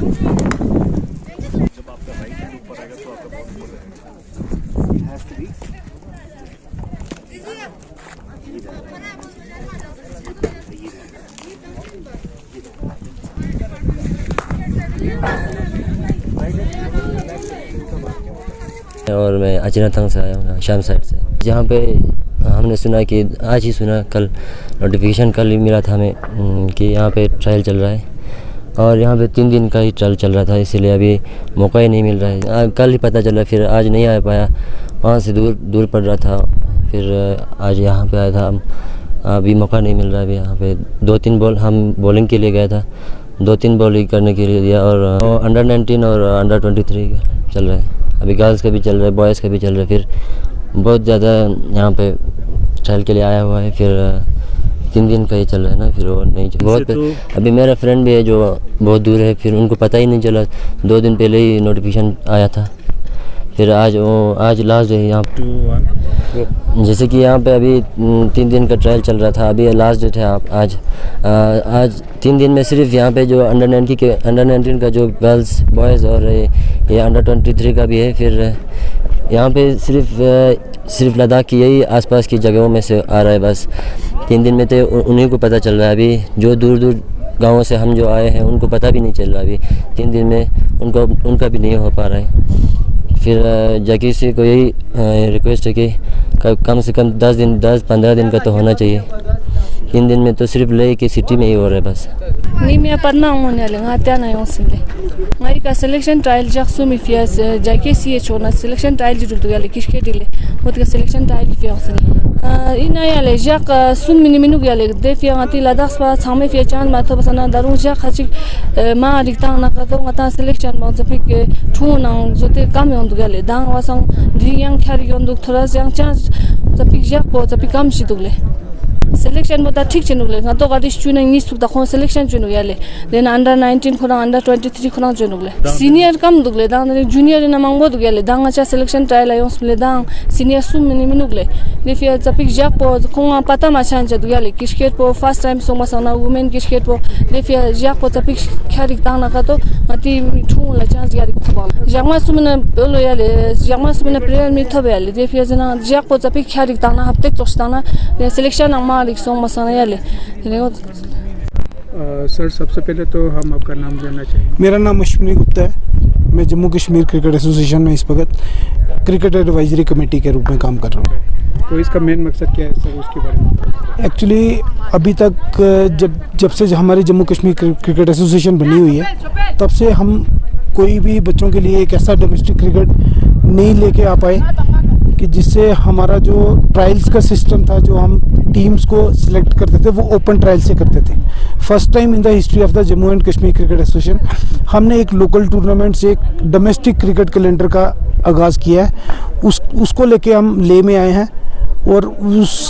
जब आपका right hand ऊपर आएगा तो आपका बहुत ऊपर रहेगा। It has to be और मैं अचनाथंग से आया हूँ, शाम साइड से। जहाँ पे हमने सुना कि आज ही सुना, कल नोटिफिकेशन कल ही मिला था हमें कि यहाँ पे ट्रायल चल रहा है और यहाँ पे 3 दिन का ही ट्रायल चल रहा था, इसीलिए अभी मौका ही नहीं मिल रहा है। कल ही पता चला, फिर आज नहीं आ पाया, वहाँ से दूर पड़ रहा था, फिर आज यहाँ पे आया था। अभी मौका नहीं मिल रहा है। अभी यहाँ पे 2-3 बॉल हम बॉलिंग के लिए गया था, 2-3 बॉल ही करने के लिए दिया। और अंडर 19 और अंडर 23 चल रहा है, अभी गर्ल्स का भी चल रहा है, बॉयज़ का भी चल रहा है। फिर बहुत ज़्यादा यहाँ पे ट्रायल के लिए आया हुआ है, फिर 3 दिन का ही चल रहा है ना, फिर वो नहीं बहुत तो अभी मेरा फ्रेंड भी है जो बहुत दूर है, फिर उनको पता ही नहीं चला, 2 दिन पहले ही नोटिफिकेशन आया था। फिर आज लास्ट डे है यहाँ, जैसे कि यहाँ पे अभी 3 दिन का ट्रायल चल रहा था, अभी लास्ट डेट है आज 3 दिन में सिर्फ यहाँ पे जो अंडर 19 का जो गर्ल्स बॉयज़ और ये अंडर 23 का भी है। फिर यहाँ पे सिर्फ लद्दाख की यही आसपास की जगहों में से आ रहा है बस। 3 दिन में तो उन्हीं को पता चल रहा है, अभी जो दूर गाँवों से हम जो आए हैं उनको पता भी नहीं चल रहा। अभी 3 दिन में उनका भी नहीं हो पा रहा है। फिर जाकिर से को यही रिक्वेस्ट है कि कम से कम 10-15 दिन का तो होना चाहिए। 3 दिन में तो सिर्फ ले कि सिटी में ही हो रहा है बस। नहीं मैं पढ़ना हूँ नहीं आत्या नहीं उसने हमारी का सिलेक्शन ट्रायल जग सुमी फियास जाके सी छोड़ना सिलेक्शन ट्रायल जो तो याले किसके दिले होता का सिलेक्शन ट्रायल फिया उसने इन याले जग सुम मिनू याले दे फिया आती लद्दाख पास हमें फिया चांद माथो बसना दारू जग खची माँ रिक्ता ना करता हूँ आता सिलेक्शन बहुत जब ठूँ ना जो ते काम है उनको याले दांग वासंग ड्रियांग खारी उनको थोड़ा सा चांस जब जग बहुत जब काम शीतुले सिलेक्शन बता ठीक चुनुले ना तो गाड़ी चुने नहीं सुधा कौन सिलेक्शन चुनु याले देन अंडर 19 खुना अंडर 23 खुना चुनुले सीनियर कम दुगले दांग जूनियर ना मांगो दुगले दांग अच्छा सिलेक्शन ट्रायल आयो उसमें दांग सीनियर सुम मिनुगले दे फिर जब जग पो खुआ पता माचान च दुगले क्रिकेट पो फर्स्ट टाइम सोमा सोना वुमेन क्रिकेट पो दे फिर जग पो जब खेरी दांग ना तो मती ठूं ला चांस यारी खबा जगमा सुमने बोलो याले जगमा सुमने प्लेयर में थबे याले दे फिर जना जग पो जब खेरी दांग ना हफ्ते तोस्ताना सिलेक्शन सर सबसे पहले तो हम आपका नाम जानना चाहेंगे। मेरा नाम अश्विनी गुप्ता है। मैं जम्मू कश्मीर क्रिकेट एसोसिएशन में इस वक्त क्रिकेट एडवाइजरी कमेटी के रूप में काम कर रहा हूँ। तो इसका मेन मकसद क्या है सर, उसके बारे में? एक्चुअली अभी तक जब से हमारी जम्मू कश्मीर क्रिकेट एसोसिएशन बनी हुई है तब से हम कोई भी बच्चों के लिए एक ऐसा डोमेस्टिक क्रिकेट नहीं लेके आ पाए कि जिससे हमारा जो ट्रायल्स का सिस्टम था, जो हम टीम्स को सिलेक्ट करते थे वो ओपन ट्रायल से करते थे। First time in the history of the Jammu and Kashmir cricket association हमने एक लोकल टूर्नामेंट से एक डोमेस्टिक क्रिकेट कैलेंडर का आगाज़ किया है। उसको लेके हम ले में आए हैं और उस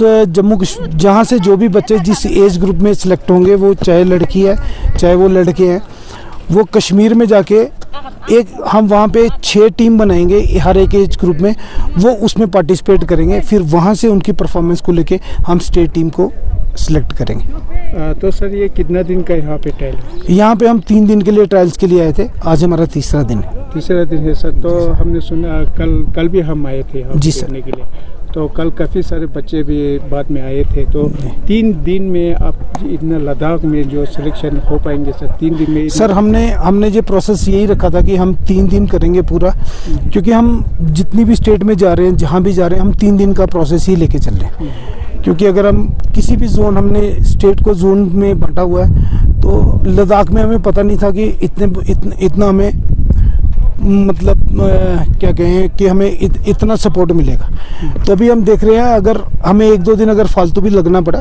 जहाँ से जो भी बच्चे जिस एज ग्रुप में सिलेक्ट होंगे, वो चाहे लड़की है चाहे वो लड़के हैं, वो कश्मीर में जाके हम वहाँ पे 6 टीम बनाएंगे हर एक एज ग्रुप में, वो उसमें पार्टिसिपेट करेंगे। फिर वहाँ से उनकी परफॉर्मेंस को लेके हम स्टेट टीम को सिलेक्ट करेंगे। तो सर ये कितना दिन का यहाँ पे ट्रायल? यहाँ पे हम 3 दिन के लिए ट्रायल्स के लिए आए थे, आज हमारा तीसरा दिन है सर। तो हमने सुना कल भी हम आए थे जी सर के लिए, तो कल काफ़ी सारे बच्चे भी बाद में आए थे। तो 3 दिन में आप इतना लद्दाख में जो सिलेक्शन हो पाएंगे सर? 3 दिन में सर हमने जो प्रोसेस यही रखा था कि हम 3 दिन करेंगे पूरा, क्योंकि हम जितनी भी स्टेट में जा रहे हैं, जहाँ भी जा रहे हैं, हम 3 दिन का प्रोसेस ही लेके चल रहे हैं। क्योंकि अगर हम किसी भी जोन, हमने स्टेट को जोन में बांटा हुआ है, तो लद्दाख में हमें पता नहीं था कि इतना हमें मतलब क्या कहें कि हमें इतना सपोर्ट मिलेगा। तो अभी हम देख रहे हैं, अगर हमें 1-2 दिन अगर फालतू भी लगना पड़ा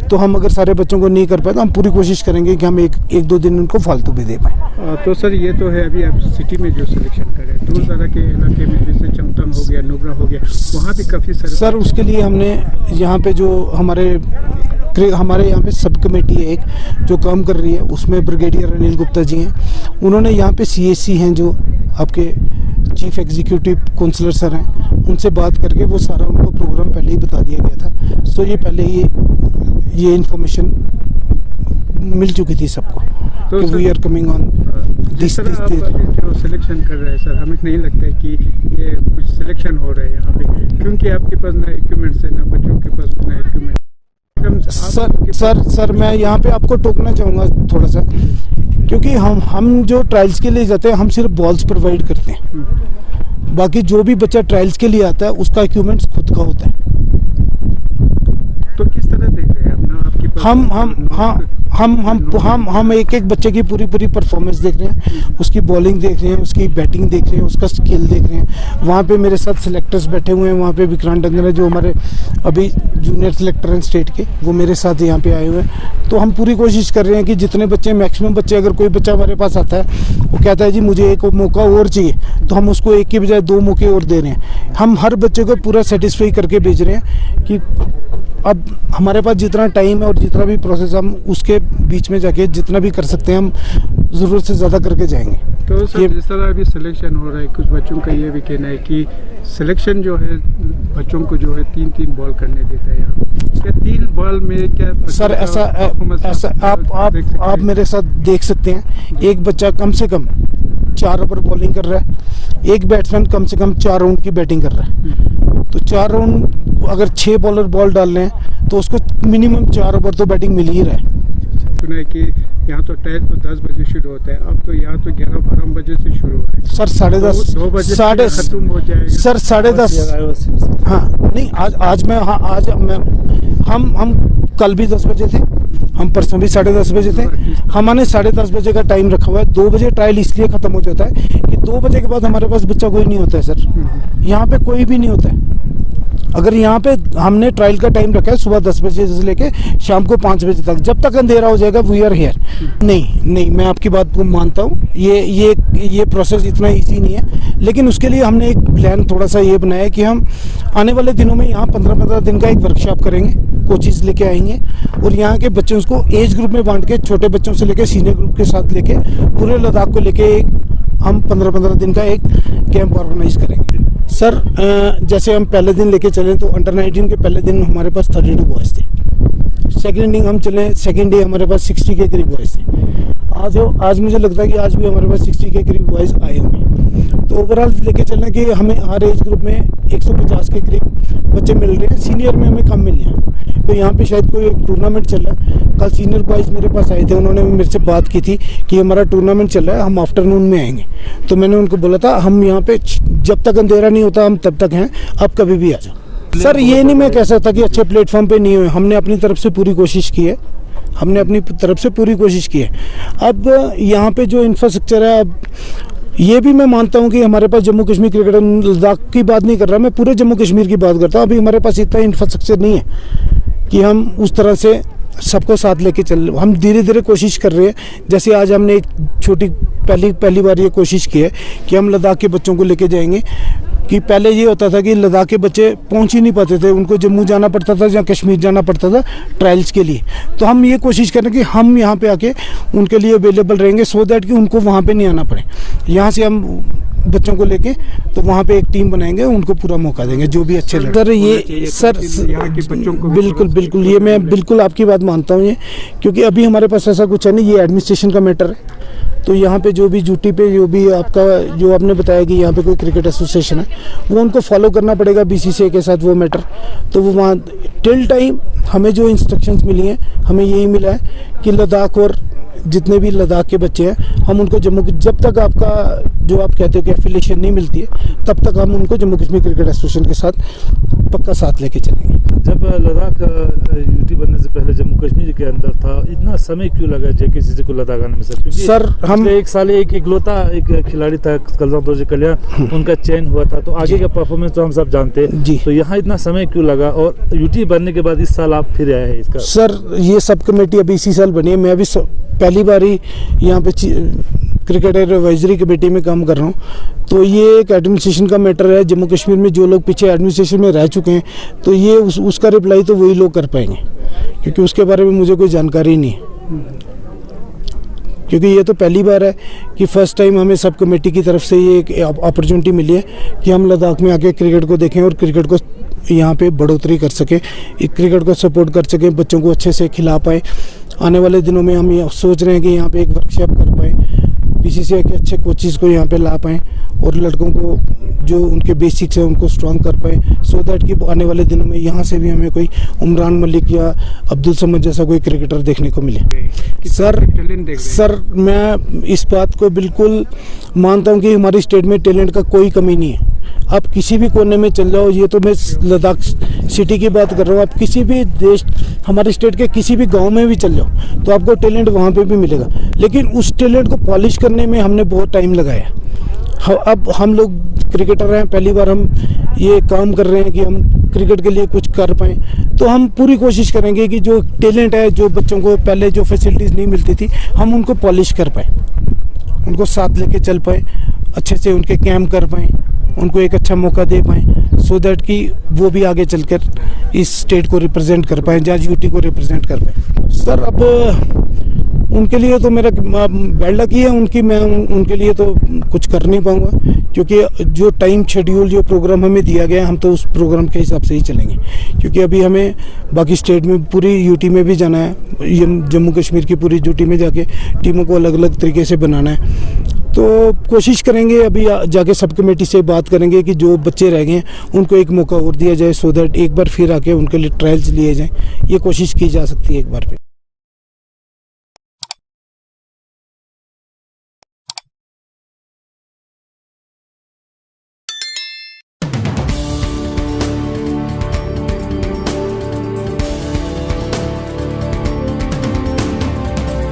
तो हम अगर सारे बच्चों को नहीं कर पाए तो हम पूरी कोशिश करेंगे कि हम 1-2 दिन उनको फालतू भी दे पाएँ। तो सर ये तो है अभी आप सिटी में जो सिलेक्शन करें, दूर दराज के इलाके में जैसे चमतम हो गया, नुब्रा हो गया, वहाँ भी काफ़ी सारे सर उसके लिए हमने यहाँ पे जो हमारे यहाँ पे सब कमेटी है एक जो काम कर रही है, उसमें ब्रिगेडियर अनिल गुप्ता जी हैं। उन्होंने यहाँ पे CSC हैं जो आपके चीफ एग्जीक्यूटिव काउंसलर सर हैं, उनसे बात करके वो सारा उनको प्रोग्राम पहले ही बता दिया गया था। सो ये पहले ये इन्फॉर्मेशन मिल चुकी थी सबको कि वी आर कमिंग ऑन जिस तरह आप अभी जो सिलेक्शन कर रहे हैं सर, हमें नहीं लगता है कि ये कुछ सिलेक्शन हो रहा है यहाँ पे, क्योंकि आपके पास ना इक्विपमेंट्स है, ना बच्चों के पास ना इक्विपमेंट। सर मैं यहाँ पे आपको टोकना चाहूँगा थोड़ा सा, क्योंकि हम जो ट्रायल्स के लिए जाते हैं हम सिर्फ बॉल्स प्रोवाइड करते हैं। बाकी जो भी बच्चा ट्रायल्स के लिए आता है उसका इक्विपमेंट्स खुद का होता है। तो किस तरह देख रहे हैं अपना, आपकी हम एक बच्चे की पूरी परफॉर्मेंस देख रहे हैं, उसकी बॉलिंग देख रहे हैं, उसकी बैटिंग देख रहे हैं, उसका स्किल देख रहे हैं। वहाँ पे मेरे साथ सिलेक्टर्स बैठे हुए हैं, वहाँ पे विक्रांत डंगर है जो हमारे अभी जूनियर सिलेक्टर हैं स्टेट के, वो मेरे साथ यहाँ पे आए हुए हैं। तो हम पूरी कोशिश कर रहे हैं कि जितने बच्चे, मैक्सिमम बच्चे, अगर कोई बच्चा हमारे पास आता है वो कहता है जी मुझे एक मौका और चाहिए, तो हम उसको एक के बजाय 2 मौके और दे रहे हैं। हम हर बच्चे को पूरा सेटिस्फाई करके भेज रहे हैं कि अब हमारे पास जितना टाइम है और जितना भी प्रोसेस, हम उसके बीच में जाके जितना भी कर सकते हैं हम ज़रूरत से ज़्यादा करके जाएंगे। तो सर जिस तरह अभी सिलेक्शन हो रहा है, कुछ बच्चों का ये भी कहना है कि सिलेक्शन जो है बच्चों को जो है 3-3 बॉल करने देता है यहाँ। क्या 3 बॉल में क्या सर ऐसा आप मेरे साथ देख सकते हैं, एक बच्चा कम से कम 4 ओवर बॉलिंग कर रहा है, एक बैट्समैन कम से कम 4 राउंड की बैटिंग कर रहा है। तो 4 राउंड अगर 6 बॉलर बॉल डाल रहे हैं तो उसको मिनिमम 4 ओवर तो बैटिंग मिल ही रहा है। सुना है कि यहाँ तो ट्रायल तो 10 बजे शुरू होता है, अब तो यहाँ तो 11-12 बजे से शुरू हो रहा है सर। 10:30 2 बजे खत्म हो जाएगा सर। 10:30 हाँ नहीं, आज हम कल भी 10 बजे थे, हम परसों भी 10:30 बजे थे। हमने 10:30 बजे का टाइम रखा हुआ है। 2 बजे ट्रायल इसलिए ख़त्म हो जाता है कि 2 बजे के बाद हमारे पास बच्चा कोई नहीं होता है सर, यहाँ पे कोई भी नहीं होता है। अगर यहाँ पे हमने ट्रायल का टाइम रखा है सुबह 10 बजे से लेके शाम को 5 बजे तक, जब तक अंधेरा हो जाएगा वी आर हियर। नहीं, मैं आपकी बात को मानता हूँ, ये प्रोसेस इतना इजी नहीं है, लेकिन उसके लिए हमने एक प्लान थोड़ा सा ये बनाया है कि हम आने वाले दिनों में यहाँ 15-15 दिन का एक वर्कशॉप करेंगे, कोचेस लेके आएंगे और यहाँ के बच्चों को एज ग्रुप में बांट के, छोटे बच्चों से लेके सीनियर ग्रुप के साथ लेके पूरे लद्दाख को लेके हम 15-15 दिन का एक कैंप ऑर्गेनाइज करेंगे। सर जैसे हम पहले दिन लेके चलें तो अंडर 19 के पहले दिन हमारे पास 32 बॉयज़ थे। सेकेंड इनिंग हम चले, सेकेंड डे हमारे पास 60 के करीब बॉयज़ थे। आज मुझे लगता है कि आज भी हमारे पास 60 के करीब बॉयज़ आए होंगे। तो ओवरऑल लेके चलना कि हमें हर एज ग्रुप में 150 के करीब बच्चे मिल रहे हैं। सीनियर में हमें कम मिले हैं, तो यहाँ पे शायद कोई एक टूर्नामेंट चल रहा है। कल सीनियर बॉयज़ मेरे पास आए थे, उन्होंने मेरे से बात की थी कि हमारा टूर्नामेंट चल रहा है, हम आफ्टरनून में आएंगे। तो मैंने उनको बोला था हम यहाँ पे जब तक अंधेरा नहीं होता हम तब तक हैं, आप कभी भी आ जाओ। सर ये नहीं मैं कह सकता कि अच्छे प्लेटफॉर्म पे नहीं हुए, हमने अपनी तरफ से पूरी कोशिश की है, अब यहाँ पे जो इंफ्रास्ट्रक्चर है, अब ये भी मैं मानता हूँ कि हमारे पास जम्मू कश्मीर क्रिकेट, लद्दाख की बात नहीं कर रहा मैं, पूरे जम्मू कश्मीर की बात करता हूँ। अभी हमारे पास इतना इंफ्रास्ट्रक्चर नहीं है कि हम उस तरह से सबको साथ लेके चल। हम धीरे धीरे कोशिश कर रहे हैं। जैसे आज हमने एक छोटी पहली बार ये कोशिश की है कि हम लद्दाख के बच्चों को लेके जाएंगे, कि पहले ये होता था कि लद्दाख के बच्चे पहुंच ही नहीं पाते थे, उनको जम्मू जाना पड़ता था या कश्मीर जाना पड़ता था ट्रायल्स के लिए। तो हम ये कोशिश करें कि हम यहाँ पे आके उनके लिए अवेलेबल रहेंगे, सो दैट कि उनको वहाँ पे नहीं आना पड़े। यहाँ से हम बच्चों को लेके तो वहाँ पे एक टीम बनाएंगे, उनको पूरा मौका देंगे जो भी अच्छे लगे। सर ये बिल्कुल ये मैं बिल्कुल आपकी बात मानता हूँ, ये क्योंकि अभी हमारे पास ऐसा कुछ है नहीं, ये एडमिनिस्ट्रेशन का मैटर है। तो यहाँ पे जो भी ड्यूटी पे जो भी आपका जो आपने बताया कि यहाँ पे कोई क्रिकेट एसोसिएशन है, वो उनको फॉलो करना पड़ेगा बीसीसीआई के साथ वो मैटर। तो वो वहाँ टिल टाइम हमें जो इंस्ट्रक्शंस मिली हैं, हमें यही मिला है कि लद्दाख और जितने भी लद्दाख के बच्चे हैं हम उनको जम्मू, जब तक आपका जो आप कहते हो कि एफिलिएशन नहीं मिलती है तब तक हम उनको जम्मू कश्मीर क्रिकेट एसोसिएशन के साथ पक्का साथ लेके चलेंगे। जब लद्दाख यूटी बनने से पहले जम्मू कश्मीर के अंदर था, इतना समय क्यों लगा जेकेसीसी को लद्दाख आने में सर? क्योंकि सर हम एक साल एक इकलौता एक खिलाड़ी था कल्याण, उनका चयन हुआ था, तो आगे का परफॉर्मेंस तो हम सब जानते हैं जी। तो यहाँ इतना समय क्यों लगा और यूटी बनने के बाद इस साल आप फिर आए हैं इसका? सर ये सब कमेटी अभी इसी साल बनी है, मैं अभी पहली बार ही यहाँ पे क्रिकेट एडवाइजरी कमेटी में काम कर रहा हूँ। तो ये एक एडमिनिस्ट्रेशन का मैटर है। जम्मू कश्मीर में जो लोग पीछे एडमिनिस्ट्रेशन में रह चुके हैं, तो ये उसका रिप्लाई तो वही लोग कर पाएंगे, क्योंकि उसके बारे में मुझे कोई जानकारी नहीं है। क्योंकि ये तो पहली बार है कि फर्स्ट टाइम हमें सब कमेटी की तरफ से ये एक अपॉर्चुनिटी मिली है कि हम लद्दाख में आके क्रिकेट को देखें और क्रिकेट को यहाँ पे बढ़ोतरी कर सकें, क्रिकेट को सपोर्ट कर सकें, बच्चों को अच्छे से खिला पाए। आने वाले दिनों में हम ये सोच रहे हैं कि यहाँ पे एक वर्कशॉप कर पाए बीसीसीआई के अच्छे कोचेस को यहाँ पे ला पाएँ और लड़कों को जो उनके बेसिक्स हैं उनको स्ट्रॉन्ग कर पाएँ, सो दैट कि आने वाले दिनों में यहाँ से भी हमें कोई उमरान मलिक या अब्दुल समद जैसा कोई क्रिकेटर देखने को मिले। सर मैं इस बात को बिल्कुल मानता हूँ कि हमारी स्टेट में टैलेंट का कोई कमी नहीं है। आप किसी भी कोने में चल जाओ, ये तो मैं लद्दाख सिटी की बात कर रहा हूँ, आप किसी भी देश हमारे स्टेट के किसी भी गांव में भी चल जाओ तो आपको टैलेंट वहाँ पे भी मिलेगा, लेकिन उस टैलेंट को पॉलिश करने में हमने बहुत टाइम लगाया। अब हम लोग क्रिकेटर हैं, पहली बार हम ये काम कर रहे हैं कि हम क्रिकेट के लिए कुछ कर पाएँ, तो हम पूरी कोशिश करेंगे कि जो टैलेंट है, जो बच्चों को पहले जो फैसिलिटीज़ नहीं मिलती थी, हम उनको पॉलिश कर पाएँ, उनको साथ लेके चल पाएँ, अच्छे से उनके कैम्प कर पाएँ, उनको एक अच्छा मौका दे पाएँ, सो दैट कि वो भी आगे चलकर इस स्टेट को रिप्रेजेंट कर पाएँ, जहाँ यूटी को रिप्रेजेंट कर पाएँ। सर अब उनके लिए तो मेरा बैड लक ही है उनकी, मैं उनके लिए तो कुछ कर नहीं पाऊँगा, क्योंकि जो टाइम शेड्यूल जो प्रोग्राम हमें दिया गया हम तो उस प्रोग्राम के हिसाब से ही चलेंगे, क्योंकि अभी हमें बाकी स्टेट में पूरी यूटी में भी जाना है, जम्मू कश्मीर की पूरी यूटी में जाके टीमों को अलग अलग तरीके से बनाना है। तो कोशिश करेंगे, अभी जाके सब कमेटी से बात करेंगे कि जो बच्चे रह गए हैं उनको एक मौका और दिया जाए, सो दैट एक बार फिर आके उनके लिए ट्रायल्स लिए जाएँ, ये कोशिश की जा सकती है एक बार फिर।